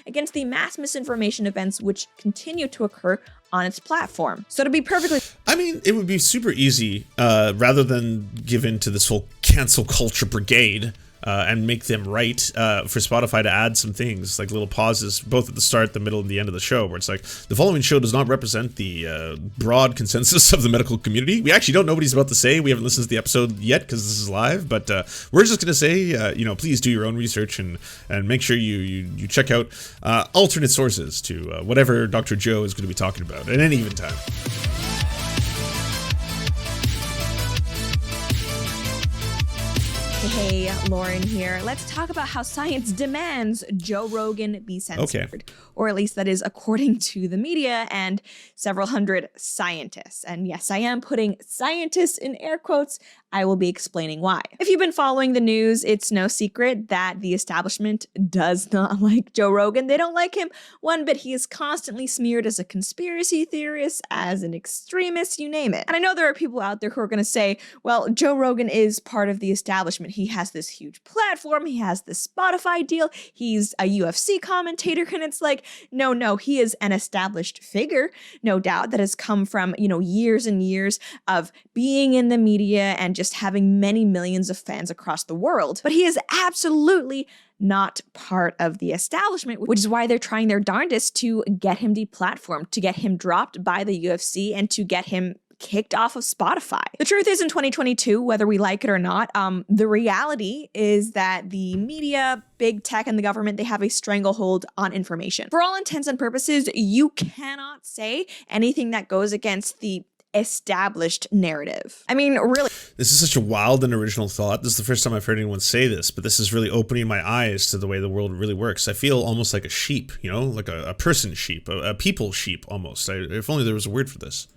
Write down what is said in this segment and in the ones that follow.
against the mass misinformation events which continue to occur on its platform. So to be perfectly... I mean, it would be super easy, rather than give in to this whole cancel culture brigade, and make them right, for Spotify to add some things, like little pauses, both at the start, the middle, and the end of the show, where it's like, the following show does not represent the broad consensus of the medical community. We actually don't know what he's about to say. We haven't listened to the episode yet, because this is live, but we're just going to say, you know, please do your own research and make sure you check out alternate sources to whatever Dr. Joe is going to be talking about at any given time. Hey, Lauren here. Let's talk about how science demands Joe Rogan be censored. Okay. Or at least that is according to the media and several hundred scientists. And yes, I am putting scientists in air quotes. I will be explaining why. If you've been following the news, it's no secret that the establishment does not like Joe Rogan. They don't like him one bit. He is constantly smeared as a conspiracy theorist, as an extremist, you name it. And I know there are people out there who are going to say, well, Joe Rogan is part of the establishment. He has this huge platform. He has this Spotify deal. He's a UFC commentator. And it's like, no, he is an established figure, no doubt, that has come from, you know, years and years of being in the media and just having many millions of fans across the world. But he is absolutely not part of the establishment, which is why they're trying their darndest to get him deplatformed, to get him dropped by the UFC, and to get him kicked off of Spotify. The truth is, in 2022, whether we like it or not, the reality is that the media, big tech, and the government, they have a stranglehold on information. For all intents and purposes, you cannot say anything that goes against the established narrative. I mean, really. This is such a wild and original thought. This is the first time I've heard anyone say this, but this is really opening my eyes to the way the world really works. I feel almost like a sheep, you know, like a person sheep, a people sheep almost. If only there was a word for this.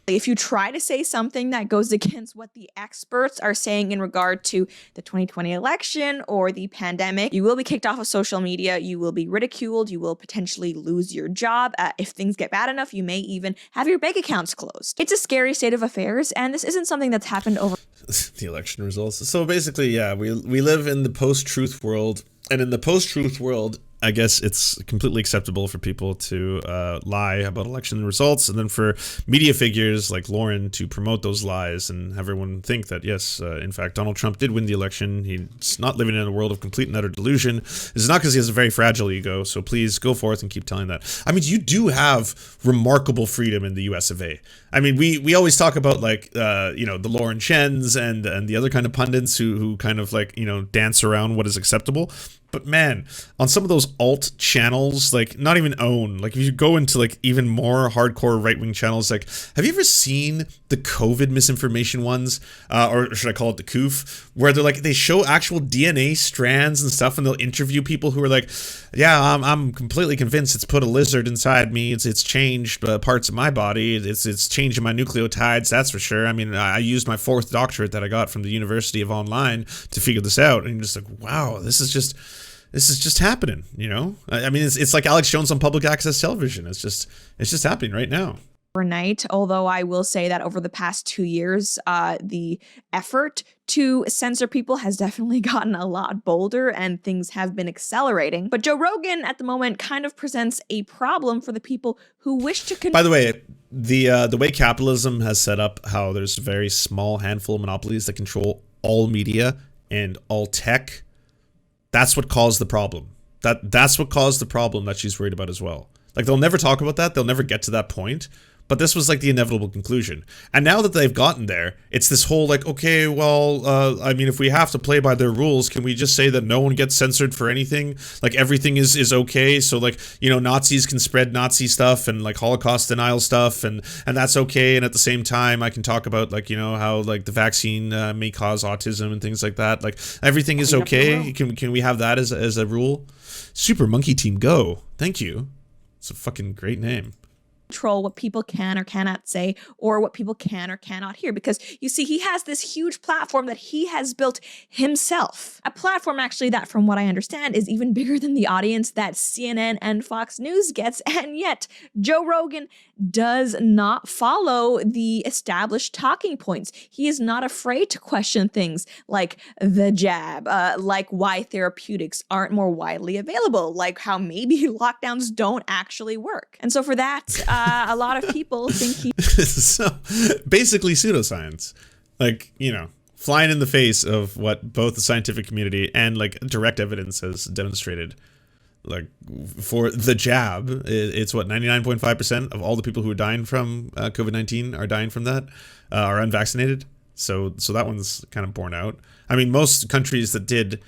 If you try to say something that goes against what the experts are saying in regard to the 2020 election or the pandemic, you will be kicked off of social media, you will be ridiculed, you will potentially lose your job. If things get bad enough, you may even have your bank accounts closed. It's a scary state of affairs, and this isn't something that's happened over the election results. So basically, yeah, we live in the post-truth world, and in the post-truth world, I guess it's completely acceptable for people to lie about election results, and then for media figures like Lauren to promote those lies and have everyone think that, yes, in fact, Donald Trump did win the election. He's not living in a world of complete and utter delusion. This is not because he has a very fragile ego, so please go forth and keep telling that. I mean, you do have remarkable freedom in the US of A. I mean, we always talk about, like, you know, the Lauren Chens and the other kind of pundits who kind of, like, you know, dance around what is acceptable. But man, on some of those alt channels, like not even own, like if you go into like even more hardcore right-wing channels, like have you ever seen the COVID misinformation ones, or should I call it the COOF, where they're like, they show actual DNA strands and stuff, and they'll interview people who are like, yeah, I'm completely convinced it's put a lizard inside me. It's changed parts of my body. It's changing my nucleotides. That's for sure. I mean, I used my 4th doctorate that I got from the University of Online to figure this out. And you're just like, wow, this is just happening, you know? I mean, it's like Alex Jones on public access television. It's just happening right now. Overnight, although I will say that over the past 2 years, the effort to censor people has definitely gotten a lot bolder and things have been accelerating. But Joe Rogan at the moment kind of presents a problem for the people who wish to... By the way, the way capitalism has set up how there's a very small handful of monopolies that control all media and all tech, that's what caused the problem. That's what caused the problem that she's worried about as well. Like, they'll never talk about that. They'll never get to that point. But this was like the inevitable conclusion. And now that they've gotten there, it's this whole like, okay, well, I mean, if we have to play by their rules, can we just say that no one gets censored for anything? Like everything is okay. So like, you know, Nazis can spread Nazi stuff and like Holocaust denial stuff, and that's okay. And at the same time, I can talk about like, you know, how like the vaccine may cause autism and things like that. Like everything is okay. Can we have that as a rule? Super Monkey Team Go. Thank you. It's a fucking great name. control what people can or cannot say or what people can or cannot hear. Because you see, he has this huge platform that he has built himself. A platform actually that, from what I understand, is even bigger than the audience that CNN and Fox News gets. And yet, Joe Rogan does not follow the established talking points. He is not afraid to question things like the jab, like why therapeutics aren't more widely available, like how maybe lockdowns don't actually work. And so for that, a lot of people think he... So basically pseudoscience, like, you know, flying in the face of what both the scientific community and like direct evidence has demonstrated. Like for the jab, it's what 99.5% of all the people who are dying from COVID-19 are dying from that, are unvaccinated. So that one's kind of borne out. I mean, most countries that did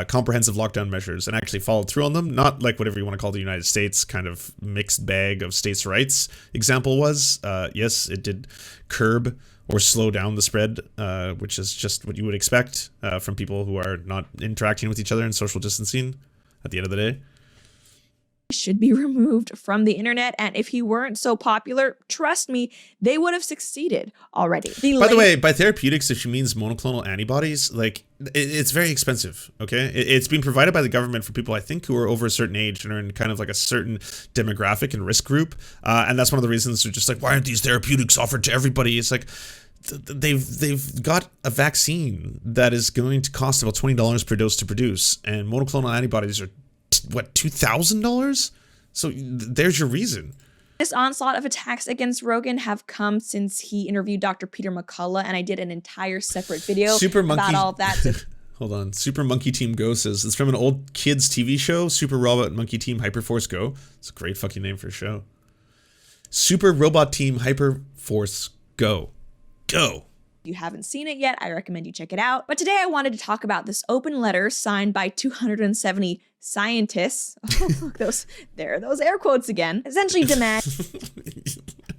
comprehensive lockdown measures and actually followed through on them, not like whatever you want to call the United States kind of mixed bag of states' rights example was, yes, it did curb or slow down the spread, which is just what you would expect from people who are not interacting with each other and social distancing at the end of the day. Should be removed from the internet, and if he weren't so popular, trust me, they would have succeeded already. By the way, by therapeutics, if she means monoclonal antibodies, like it's very expensive. Okay, it's being provided by the government for people I think who are over a certain age and are in kind of like a certain demographic and risk group, and that's one of the reasons they're just like, why aren't these therapeutics offered to everybody? It's like they've got a vaccine that is going to cost about $20 per dose to produce, and monoclonal antibodies are what, $2,000? So there's your reason. This onslaught of attacks against Rogan have come since he interviewed Dr. Peter McCullough, and I did an entire separate video about all of that. So hold on. Super Monkey Team Go says it's from an old kids TV show, Super Robot Monkey Team Hyperforce Go. It's a great fucking name for a show. Super Robot Team Hyperforce Go. Go. If you haven't seen it yet, I recommend you check it out. But today I wanted to talk about this open letter signed by 270 scientists. Oh, look, those air quotes again. Essentially demand...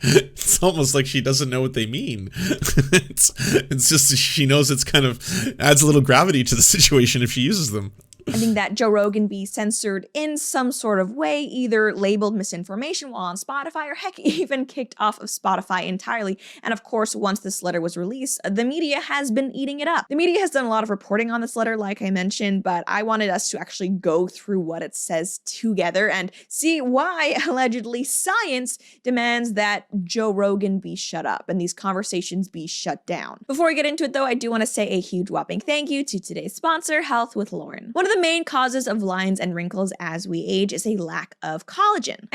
It's almost like she doesn't know what they mean. It's just she knows it's kind of adds a little gravity to the situation if she uses them. I think that Joe Rogan be censored in some sort of way, either labeled misinformation while on Spotify, or heck, even kicked off of Spotify entirely. And of course, once this letter was released, the media has been eating it up. The media has done a lot of reporting on this letter, like I mentioned, but I wanted us to actually go through what it says together and see why, allegedly, science demands that Joe Rogan be shut up and these conversations be shut down. Before we get into it, though, I do want to say a huge whopping thank you to today's sponsor, Health with Lauren. One of the main causes of lines and wrinkles as we age is a lack of collagen.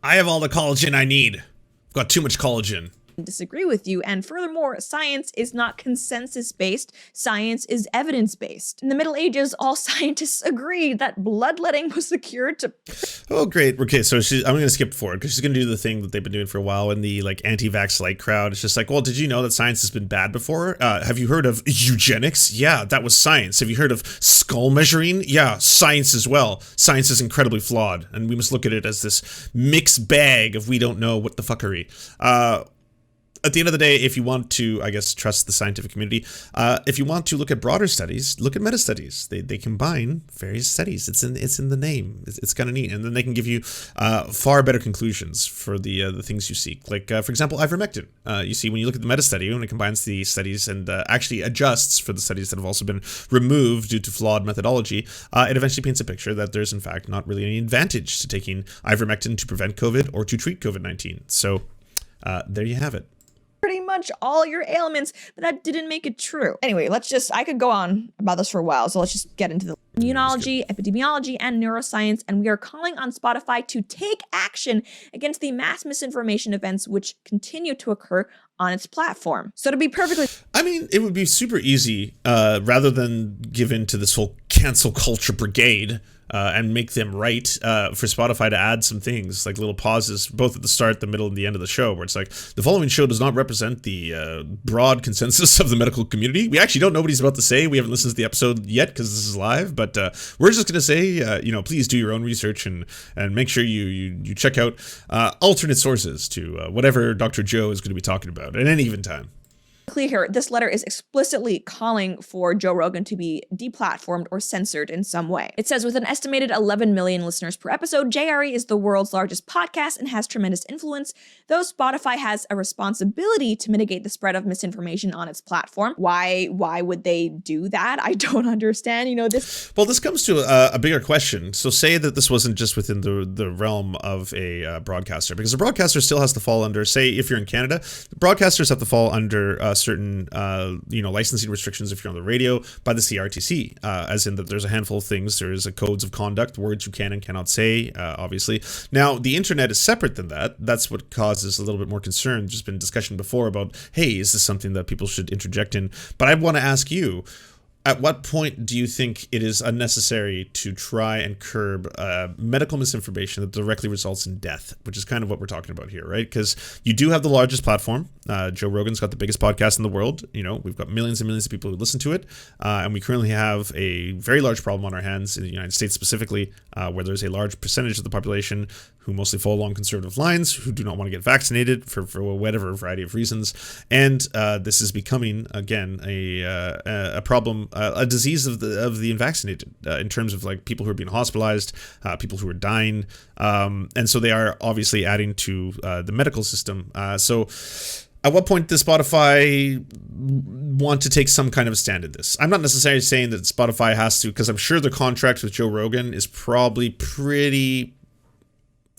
I have all the collagen I need. I've got too much collagen. Disagree with you, and furthermore, science is not consensus-based, science is evidence-based. In the Middle Ages, all scientists agreed that bloodletting was the cure to... Oh, great. Okay, so I'm going to skip forward because she's going to do the thing that they've been doing for a while in the like anti-vax light crowd. It's just like, well, did you know that science has been bad before? Have you heard of eugenics? Yeah, that was science. Have you heard of skull measuring? Yeah, science as well. Science is incredibly flawed, and we must look at it as this mixed bag of we don't know what the fuckery. At the end of the day, if you want to, I guess, trust the scientific community, if you want to look at broader studies, look at meta-studies. They combine various studies. It's in the name. It's kind of neat. And then they can give you far better conclusions for the things you seek. Like, for example, ivermectin. You see, when you look at the meta-study, when it combines the studies and actually adjusts for the studies that have also been removed due to flawed methodology, it eventually paints a picture that there's, in fact, not really any advantage to taking ivermectin to prevent COVID or to treat COVID-19. So there you have it. Pretty much all your ailments, but that didn't make it true. Anyway, I could go on about this for a while, so let's just get into the immunology, epidemiology, and neuroscience, and we are calling on Spotify to take action against the mass misinformation events which continue to occur on its platform. So to be perfectly... I mean, it would be super easy, rather than give in to this whole cancel culture brigade, and make them right, for Spotify to add some things, like little pauses, both at the start, the middle, and the end of the show, where it's like, the following show does not represent the broad consensus of the medical community. We actually don't know what he's about to say. We haven't listened to the episode yet because this is live, but we're just going to say, please do your own research and make sure you check out alternate sources to whatever Dr. Joe is going to be talking about at any given time. Clear here, this letter is explicitly calling for Joe Rogan to be deplatformed or censored in some way. It says, with an estimated 11 million listeners per episode, JRE is the world's largest podcast and has tremendous influence, though Spotify has a responsibility to mitigate the spread of misinformation on its platform. Why would they do that? I don't understand. This. Well, this comes to a bigger question. So say that this wasn't just within the realm of a broadcaster, because a broadcaster still has to fall under, say, if you're in Canada, broadcasters have to fall under certain licensing restrictions if you're on the radio by the CRTC, as in that there's a handful of things. There is a codes of conduct, words you can and cannot say, obviously. Now, the internet is separate than that. That's what causes a little bit more concern. There's been discussion before about, hey, is this something that people should interject in? But I want to ask you, at what point do you think it is unnecessary to try and curb medical misinformation that directly results in death, which is kind of what we're talking about here, right? Because you do have the largest platform. Joe Rogan's got the biggest podcast in the world. We've got millions and millions of people who listen to it. And we currently have a very large problem on our hands in the United States specifically, where there's a large percentage of the population who mostly follow along conservative lines, who do not want to get vaccinated for whatever variety of reasons. And this is becoming, again, a problem, a disease of the unvaccinated, in terms of like people who are being hospitalized, people who are dying. And so they are obviously adding to the medical system. So at what point does Spotify want to take some kind of a stand in this? I'm not necessarily saying that Spotify has to, because I'm sure the contract with Joe Rogan is probably pretty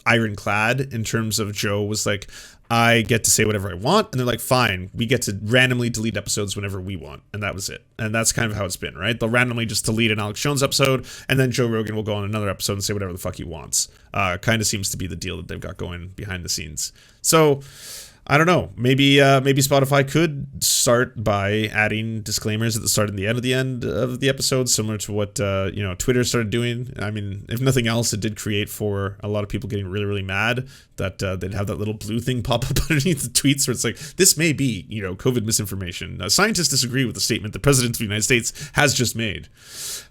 ironclad in terms of Joe was like, I get to say whatever I want, and they're like, fine, we get to randomly delete episodes whenever we want, and that was it. And that's kind of how it's been, right? They'll randomly just delete an Alex Jones episode, and then Joe Rogan will go on another episode and say whatever the fuck he wants. Kind of seems to be the deal that they've got going behind the scenes. So I don't know. Maybe Spotify could start by adding disclaimers at the start and the end of the episode, similar to what Twitter started doing. I mean, if nothing else, it did create for a lot of people getting really, really mad that they'd have that little blue thing pop up underneath the tweets where it's like, this may be COVID misinformation. Scientists disagree with the statement the President of the United States has just made.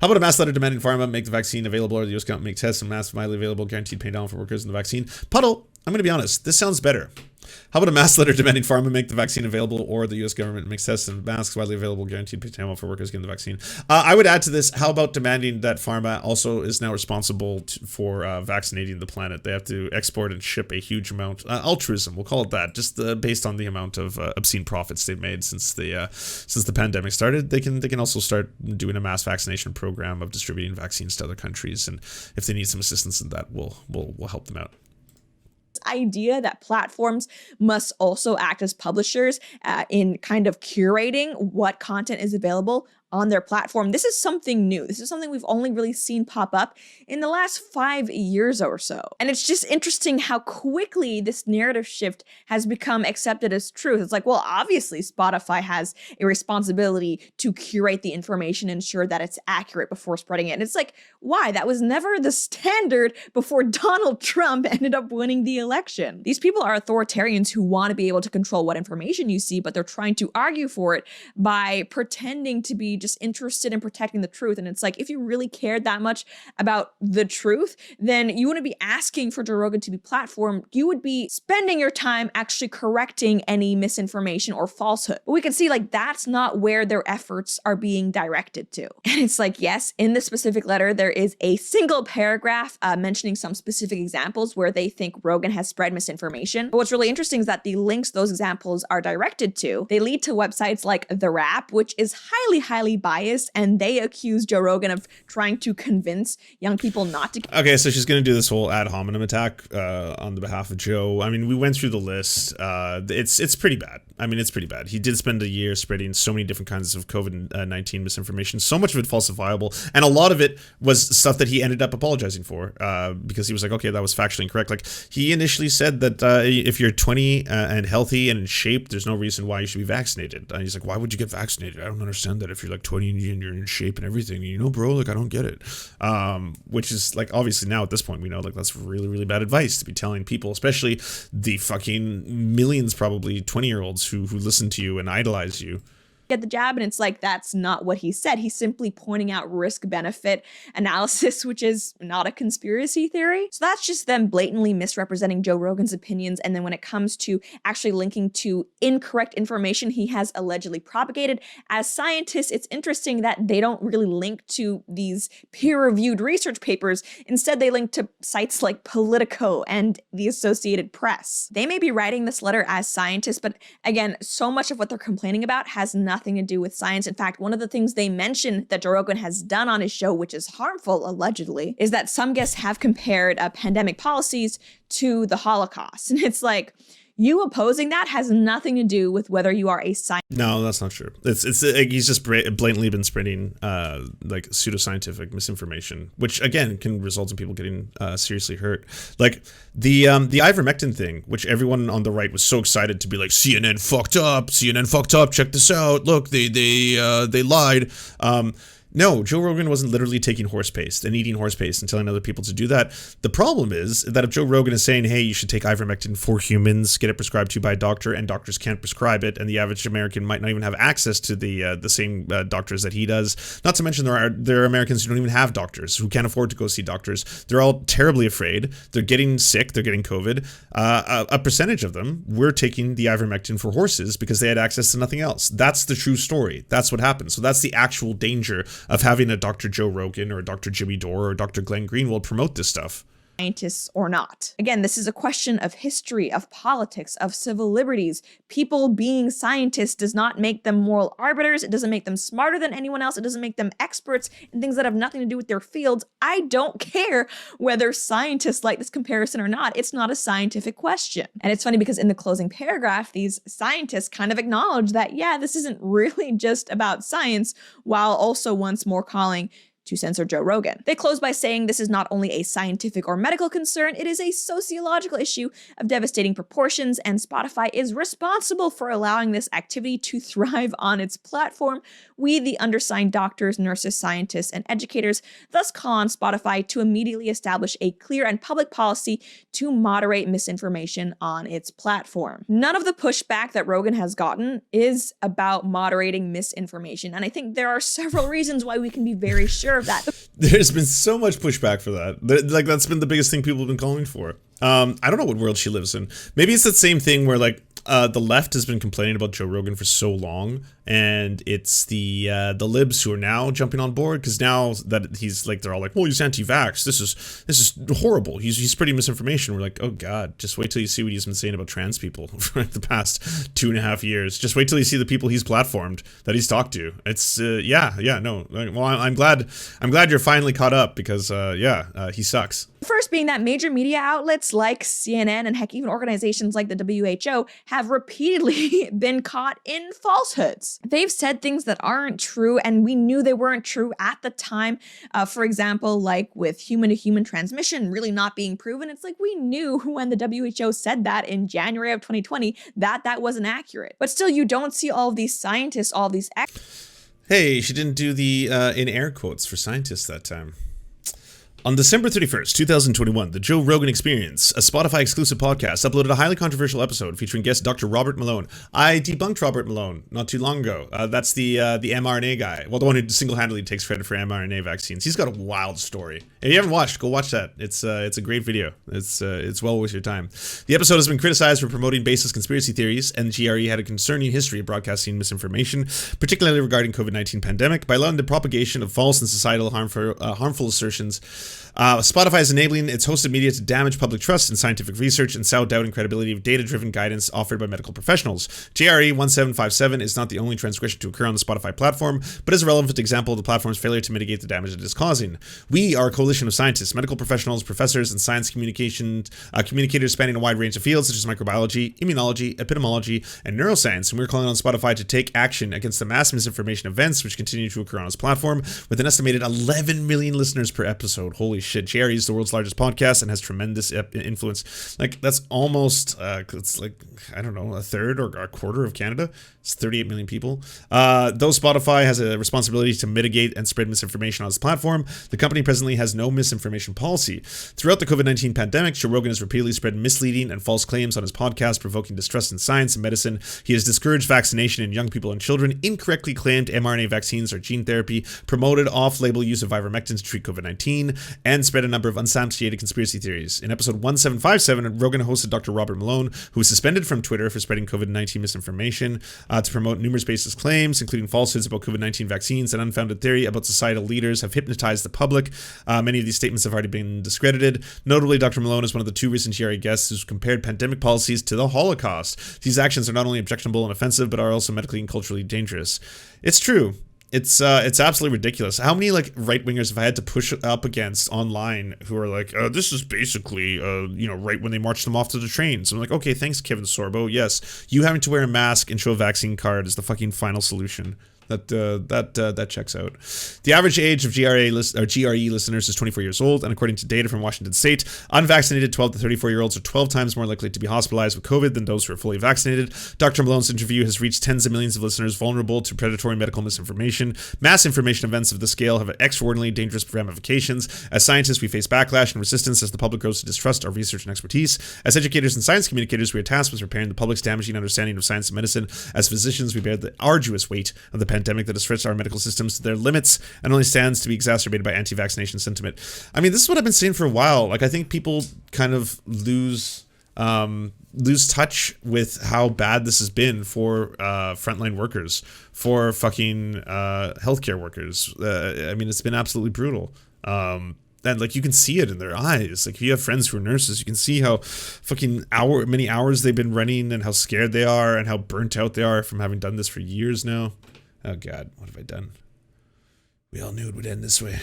How about a mass letter demanding pharma make the vaccine available, or the U.S. government make tests and mass widely available, guaranteed pay down for workers in the vaccine? Puddle, I'm going to be honest, this sounds better. How about a mass letter demanding pharma make the vaccine available, or the U.S. government makes tests and masks widely available, guaranteed pay down for workers getting the vaccine? I would add to this, how about demanding that pharma also is now responsible for vaccinating the planet? They have to export and ship a huge amount, altruism, we'll call it that, just based on the amount of obscene profits they've made since the pandemic started. They can also start doing a mass vaccination program of distributing vaccines to other countries, and if they need some assistance in that, we'll help them out. Idea that platforms must also act as publishers in kind of curating what content is available on their platform. This is something new. This is something we've only really seen pop up in the last 5 years or so. And it's just interesting how quickly this narrative shift has become accepted as truth. It's like, well, obviously Spotify has a responsibility to curate the information, ensure that it's accurate before spreading it. And it's like, why? That was never the standard before Donald Trump ended up winning the election. These people are authoritarians who want to be able to control what information you see, but they're trying to argue for it by pretending to be just interested in protecting the truth. And it's like, if you really cared that much about the truth, then you wouldn't be asking for Joe Rogan to be platformed. You would be spending your time actually correcting any misinformation or falsehood. But we can see like that's not where their efforts are being directed to. And it's like, yes, in this specific letter, there is a single paragraph mentioning some specific examples where they think Rogan has spread misinformation. But what's really interesting is that the links those examples are directed to, they lead to websites like The Wrap, which is highly biased, and they accuse Joe Rogan of trying to convince young people not to. Okay, so she's going to do this whole ad hominem attack on the behalf of Joe. I mean, we went through the list. It's pretty bad. I mean, it's pretty bad. He did spend a year spreading so many different kinds of COVID-19 misinformation, so much of it falsifiable, and a lot of it was stuff that he ended up apologizing for because he was like, okay, that was factually incorrect. Like, he initially said that if you're 20 and healthy and in shape, there's no reason why you should be vaccinated. And he's like, why would you get vaccinated? I don't understand that. If you're like 20 and you're in shape and everything, bro, like, I don't get it. Which is like, obviously now at this point, we know like that's really, really bad advice to be telling people, especially the fucking millions, probably 20-year-olds who listen to you and idolize you. get the jab. And it's like, that's not what he said. He's simply pointing out risk-benefit analysis, which is not a conspiracy theory. So that's just them blatantly misrepresenting Joe Rogan's opinions. And then when it comes to actually linking to incorrect information he has allegedly propagated, as scientists, it's interesting that they don't really link to these peer-reviewed research papers. Instead, they link to sites like Politico and the Associated Press. They may be writing this letter as scientists, but again, so much of what they're complaining about has nothing to do with science. In fact, one of the things they mention that Joe Rogan has done on his show, which is harmful, allegedly, is that some guests have compared pandemic policies to the Holocaust. And it's like, you opposing that has nothing to do with whether you are a scientist. No, that's not true. It's he's just blatantly been spreading like pseudoscientific misinformation, which again can result in people getting seriously hurt. Like the ivermectin thing, which everyone on the right was so excited to be like, CNN fucked up. Check this out. Look, they lied. No, Joe Rogan wasn't literally taking horse paste and eating horse paste and telling other people to do that. The problem is that if Joe Rogan is saying, hey, you should take ivermectin for humans, get it prescribed to you by a doctor, and doctors can't prescribe it, and the average American might not even have access to the same doctors that he does. Not to mention there are Americans who don't even have doctors, who can't afford to go see doctors. They're all terribly afraid. They're getting sick. They're getting COVID. A percentage of them were taking the ivermectin for horses because they had access to nothing else. That's the true story. That's what happened. So that's the actual danger of having a Dr. Joe Rogan or a Dr. Jimmy Dore or Dr. Glenn Greenwald promote this stuff. Scientists or not. Again, this is a question of history, of politics, of civil liberties. People being scientists does not make them moral arbiters. It doesn't make them smarter than anyone else. It doesn't make them experts in things that have nothing to do with their fields. I don't care whether scientists like this comparison or not. It's not a scientific question. And it's funny because in the closing paragraph, these scientists kind of acknowledge that, yeah, this isn't really just about science, while also once more calling to censor Joe Rogan. They close by saying this is not only a scientific or medical concern, it is a sociological issue of devastating proportions, and Spotify is responsible for allowing this activity to thrive on its platform. We, the undersigned doctors, nurses, scientists, and educators, thus call on Spotify to immediately establish a clear and public policy to moderate misinformation on its platform. None of the pushback that Rogan has gotten is about moderating misinformation, and I think there are several reasons why we can be very sure of that. There's been so much pushback for that. Like, that's been the biggest thing people have been calling for. I don't know what world she lives in. Maybe it's that same thing where like the left has been complaining about Joe Rogan for so long, and it's the libs who are now jumping on board because now that he's like, they're all like, well, he's anti-vax. This is horrible. He's spreading misinformation. We're like, oh God, just wait till you see what he's been saying about trans people for the past 2.5 years. Just wait till you see the people he's platformed, that he's talked to. It's no. Well, I'm glad you're finally caught up because he sucks. First being that major media outlets like CNN and heck, even organizations like the WHO have repeatedly been caught in falsehoods. They've said things that aren't true, and we knew they weren't true at the time. For example, like with human-to-human transmission really not being proven. It's like we knew when the WHO said that in January of 2020 that wasn't accurate. But still, you don't see all of these scientists, all of these Hey, she didn't do the in air quotes for scientists that time. On December 31st, 2021, The Joe Rogan Experience, a Spotify-exclusive podcast, uploaded a highly controversial episode featuring guest Dr. Robert Malone. I debunked Robert Malone not too long ago. That's the mRNA guy. Well, the one who single-handedly takes credit for mRNA vaccines. He's got a wild story. If you haven't watched, go watch that. It's a great video. It's well worth your time. The episode has been criticized for promoting baseless conspiracy theories, and GRE had a concerning history of broadcasting misinformation, particularly regarding COVID-19 pandemic, by allowing the propagation of false and societal harmful assertions. Spotify is enabling its hosted media to damage public trust in scientific research and sow doubt and credibility of data-driven guidance offered by medical professionals. JRE 1757 is not the only transgression to occur on the Spotify platform, but is a relevant example of the platform's failure to mitigate the damage it is causing. We are a coalition of scientists, medical professionals, professors, and science communicators spanning a wide range of fields such as microbiology, immunology, epidemiology, and neuroscience, and we're calling on Spotify to take action against the mass misinformation events which continue to occur on its platform, with an estimated 11 million listeners per episode. holy shit, JRE is the world's largest podcast and has tremendous influence. Like, that's almost, it's like, I don't know, a third or a quarter of Canada. It's 38 million people. Though Spotify has a responsibility to mitigate and spread misinformation on its platform, the company presently has no misinformation policy. Throughout the COVID-19 pandemic, Joe Rogan has repeatedly spread misleading and false claims on his podcast, provoking distrust in science and medicine. He has discouraged vaccination in young people and children, incorrectly claimed mRNA vaccines are gene therapy, promoted off-label use of ivermectin to treat COVID-19, and spread a number of unsubstantiated conspiracy theories. In episode 1757, Rogan hosted Dr. Robert Malone, who was suspended from Twitter for spreading COVID-19 misinformation, to promote numerous baseless claims, including falsehoods about COVID-19 vaccines and unfounded theory about societal leaders have hypnotized the public. Many of these statements have already been discredited. Notably, Dr. Malone is one of the 2 recent GRA guests who's compared pandemic policies to the Holocaust. These actions are not only objectionable and offensive, but are also medically and culturally dangerous. It's true. It's absolutely ridiculous. How many like right wingers have I had to push up against online who are like, this is basically, right when they marched them off to the trains. I'm like, okay, thanks, Kevin Sorbo. Yes, you having to wear a mask and show a vaccine card is the fucking final solution. That checks out. The average age of GRE listeners is 24 years old, and according to data from Washington State, unvaccinated 12 to 34-year-olds are 12 times more likely to be hospitalized with COVID than those who are fully vaccinated. Dr. Malone's interview has reached tens of millions of listeners vulnerable to predatory medical misinformation. Mass information events of this scale have extraordinarily dangerous ramifications. As scientists, we face backlash and resistance as the public grows to distrust our research and expertise. As educators and science communicators, we are tasked with repairing the public's damaging understanding of science and medicine. As physicians, we bear the arduous weight of the pandemic that has stretched our medical systems to their limits and only stands to be exacerbated by anti-vaccination sentiment. I mean, this is what I've been saying for a while. Like, I think people kind of lose touch with how bad this has been for frontline workers, for fucking healthcare workers. I mean, it's been absolutely brutal. And like, you can see it in their eyes. Like, if you have friends who are nurses, you can see how fucking many hours they've been running and how scared they are and how burnt out they are from having done this for years now. Oh God, what have I done? We all knew it would end this way.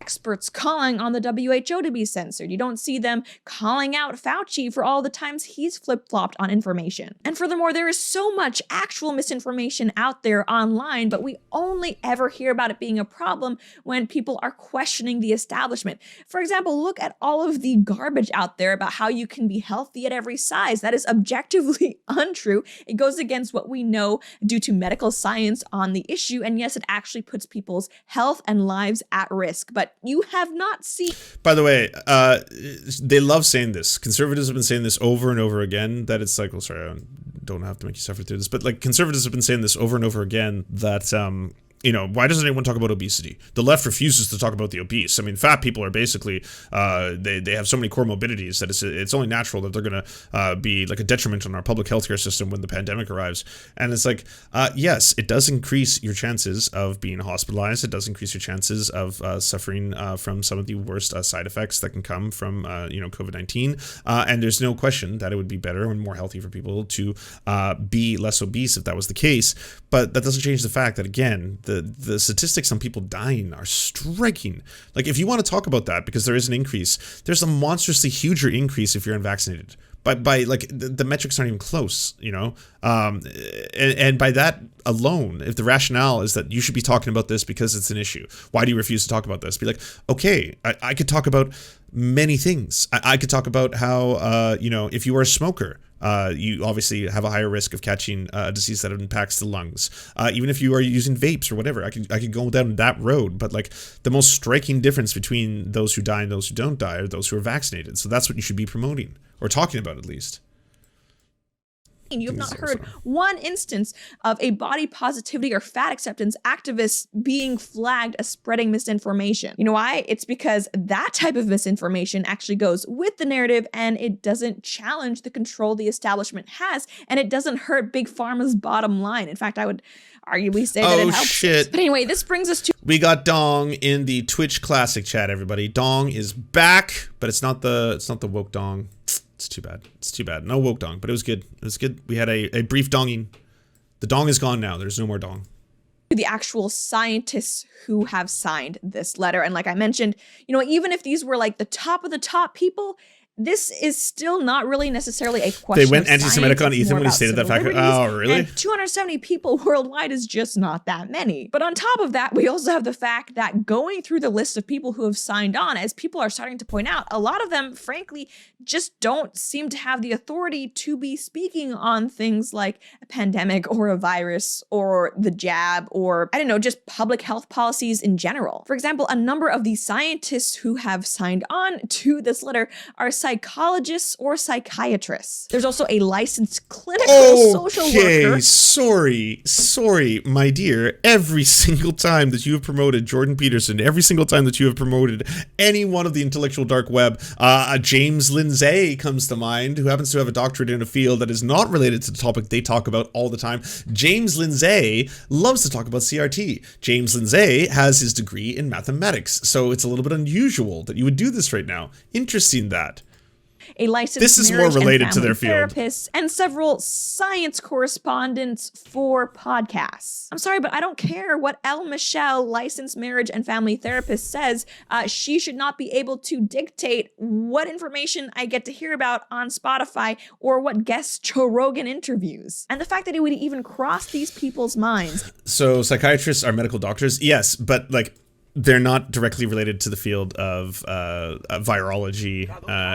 Experts calling on the WHO to be censored. You don't see them calling out Fauci for all the times he's flip-flopped on information. And furthermore, there is so much actual misinformation out there online, but we only ever hear about it being a problem when people are questioning the establishment. For example, look at all of the garbage out there about how you can be healthy at every size. That is objectively untrue. It goes against what we know due to medical science on the issue, and yes, it actually puts people's health and lives at risk. But you have not seen. By the way, they love saying this. Conservatives have been saying this over and over again, that it's like, well, sorry, I don't have to make you suffer through this, but like, conservatives have been saying this over and over again that, why doesn't anyone talk about obesity? The left refuses to talk about the obese. I mean, fat people are basically, they have so many comorbidities that it's only natural that they're going to be like a detriment on our public healthcare system when the pandemic arrives. And it's like, yes, it does increase your chances of being hospitalized. It does increase your chances of suffering from some of the worst side effects that can come from, COVID-19. And there's no question that it would be better and more healthy for people to be less obese if that was the case. But that doesn't change the fact that, again, the statistics on people dying are striking. Like, if you want to talk about that, because there is an increase, there's a monstrously huger increase if you're unvaccinated. But by like, the metrics aren't even close, and by that alone, if the rationale is that you should be talking about this because it's an issue, why do you refuse to talk about this? Be like, okay, I could talk about many things. I could talk about how, if you are a smoker, you obviously have a higher risk of catching a disease that impacts the lungs. Even if you are using vapes or whatever, I could go down that road. But like, the most striking difference between those who die and those who don't die are those who are vaccinated. So that's what you should be promoting, or talking about at least. You have not heard one instance of a body positivity or fat acceptance activists being flagged as spreading misinformation. You know why? It's because that type of misinformation actually goes with the narrative, and it doesn't challenge the control the establishment has, and it doesn't hurt Big Pharma's bottom line. In fact, I would arguably say that it helps. Shit. But anyway, this brings us to... We got Dong in the Twitch Classic chat, everybody. Dong is back, but it's not the woke Dong. It's too bad. It's too bad. No woke dong, but it was good. It was good. We had a brief donging. The dong is gone now. There's no more dong. The actual scientists who have signed this letter. And like I mentioned, even if these were like the top of the top people, this is still not really necessarily a question. They went of anti-Semitic on science. It's Ethan more when he about stated that civil fact. liberties, Oh, really? And 270 people worldwide is just not that many. But on top of that, we also have the fact that going through the list of people who have signed on, as people are starting to point out, a lot of them, frankly, just don't seem to have the authority to be speaking on things like a pandemic or a virus or the jab or, I don't know, just public health policies in general. For example, a number of the scientists who have signed on to this letter are psychologists or psychiatrists. There's also a licensed clinical social worker. Sorry, my dear. Every single time that you have promoted Jordan Peterson, every single time that you have promoted any one of the intellectual dark web, James Lindsay comes to mind, who happens to have a doctorate in a field that is not related to the topic they talk about all the time. James Lindsay loves to talk about CRT. James Lindsay has his degree in mathematics, so it's a little bit unusual that you would do this right now. Interesting that. A licensed this is more related to their field. Therapists and several science correspondents for podcasts. I'm sorry, but I don't care what Elle Michelle, licensed marriage and family therapist, says. She should not be able to dictate what information I get to hear about on Spotify or what guests Joe Rogan interviews. And the fact that it would even cross these people's minds. So psychiatrists are medical doctors? Yes, but like, they're not directly related to the field of virology,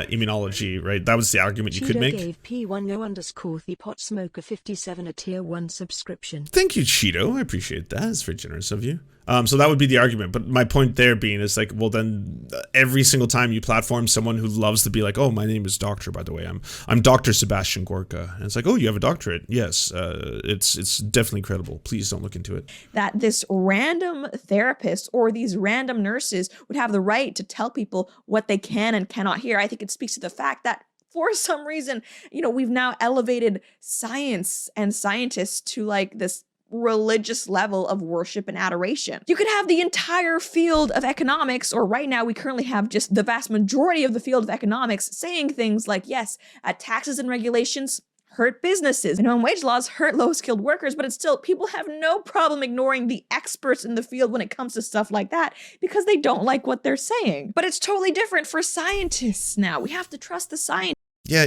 immunology, right? That was the argument you could make. Gave P10_ the pot smoker 57 a tier 1 subscription. Thank you, Cheeto. I appreciate that. It's very generous of you. So that would be the argument. But my point there being is like, well, then every single time you platform someone who loves to be like, oh, my name is Doctor, by the way, I'm Dr. Sebastian Gorka. And it's like, oh, you have a doctorate. Yes, it's definitely credible. Please don't look into it. That this random therapist or these random nurses would have the right to tell people what they can and cannot hear. I think it speaks to the fact that for some reason, we've now elevated science and scientists to like this religious level of worship and adoration. You could have the entire field of economics, or right now we currently have just the vast majority of the field of economics saying things like, yes, taxes and regulations hurt businesses. Minimum wage laws hurt low-skilled workers, but it's still, people have no problem ignoring the experts in the field when it comes to stuff like that because they don't like what they're saying. But it's totally different for scientists now. We have to trust the science. Yeah,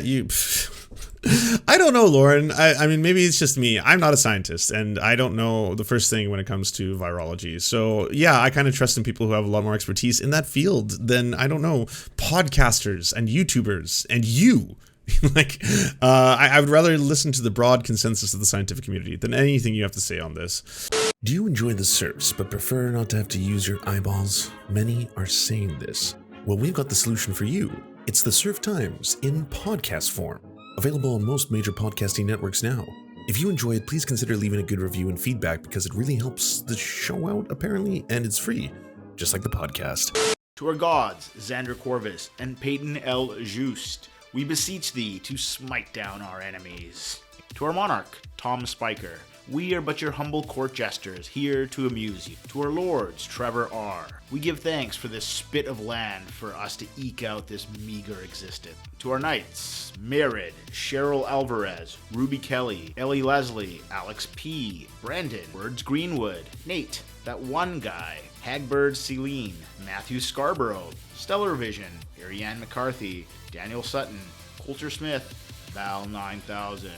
I don't know, Lauren. I mean, maybe it's just me. I'm not a scientist, and I don't know the first thing when it comes to virology. So, yeah, I kind of trust in people who have a lot more expertise in that field than, I don't know, podcasters and YouTubers and you. Like, I would rather listen to the broad consensus of the scientific community than anything you have to say on this. Do you enjoy the Serfs but prefer not to have to use your eyeballs? Many are saying this. Well, we've got the solution for you. It's the Serf Times in podcast form, available on most major podcasting networks now. If you enjoy it, please consider leaving a good review and feedback because it really helps the show out, apparently, and it's free, just like the podcast. To our gods, Xander Corvus and Peyton L. Just, we beseech thee to smite down our enemies. To our monarch, Tom Spiker, we are but your humble court jesters, here to amuse you. To our lords, Trevor R., we give thanks for this spit of land for us to eke out this meager existence. To our knights, Merid, Cheryl Alvarez, Ruby Kelly, Ellie Leslie, Alex P., Brandon, Words Greenwood, Nate, that one guy, Hagbird Celine, Matthew Scarborough, Stellar Vision, Ariane McCarthy, Daniel Sutton, Coulter Smith, Val 9000,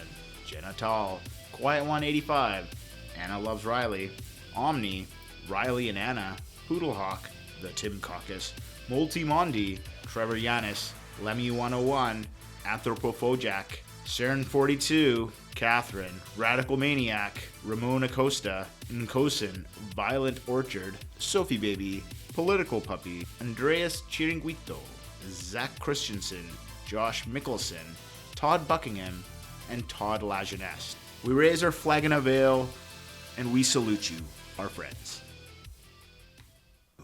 Jenna Tall, Quiet 185, Anna Loves Riley, Omni, Riley and Anna, Poodlehawk, The Tim Caucus, Multimondi, Trevor Yanis, Lemmy 101, Anthropophojak, Saren 42, Catherine, Radical Maniac, Ramon Acosta, Nkosin, Violent Orchard, Sophie Baby, Political Puppy, Andreas Chiringuito, Zach Christensen, Josh Mickelson, Todd Buckingham, and Todd Lajeunesse. We raise our flag in a veil, and we salute you, our friends.